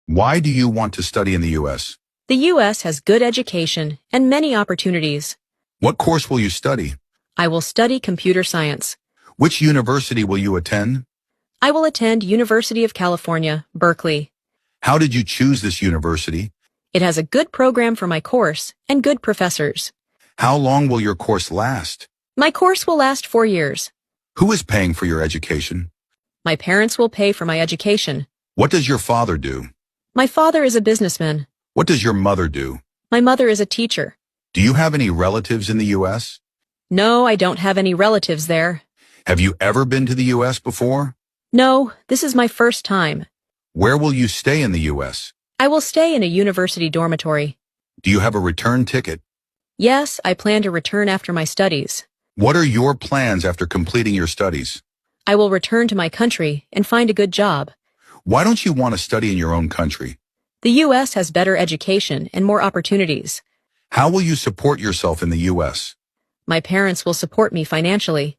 Why do you want to study in the U.S.? The U.S. has good education and many opportunities. What course will you study? I will study computer science. Which university will you attend? I will attend University of California, Berkeley. How did you choose this university? It has a good program for my course and good professors. How long will your course last? My course will last 4 years. Who is paying for your education? My parents will pay for my education. What does your father do? My father is a businessman. What does your mother do? My mother is a teacher. Do you have any relatives in the U.S.? No, I don't have any relatives there. Have you ever been to the U.S. before? No, this is my first time. Where will you stay in the U.S.? I will stay in a university dormitory. Do you have a return ticket? Yes, I plan to return after my studies. What are your plans after completing your studies? I will return to my country and find a good job. Why don't you want to study in your own country? The U.S. has better education and more opportunities. How will you support yourself in the U.S.? My parents will support me financially.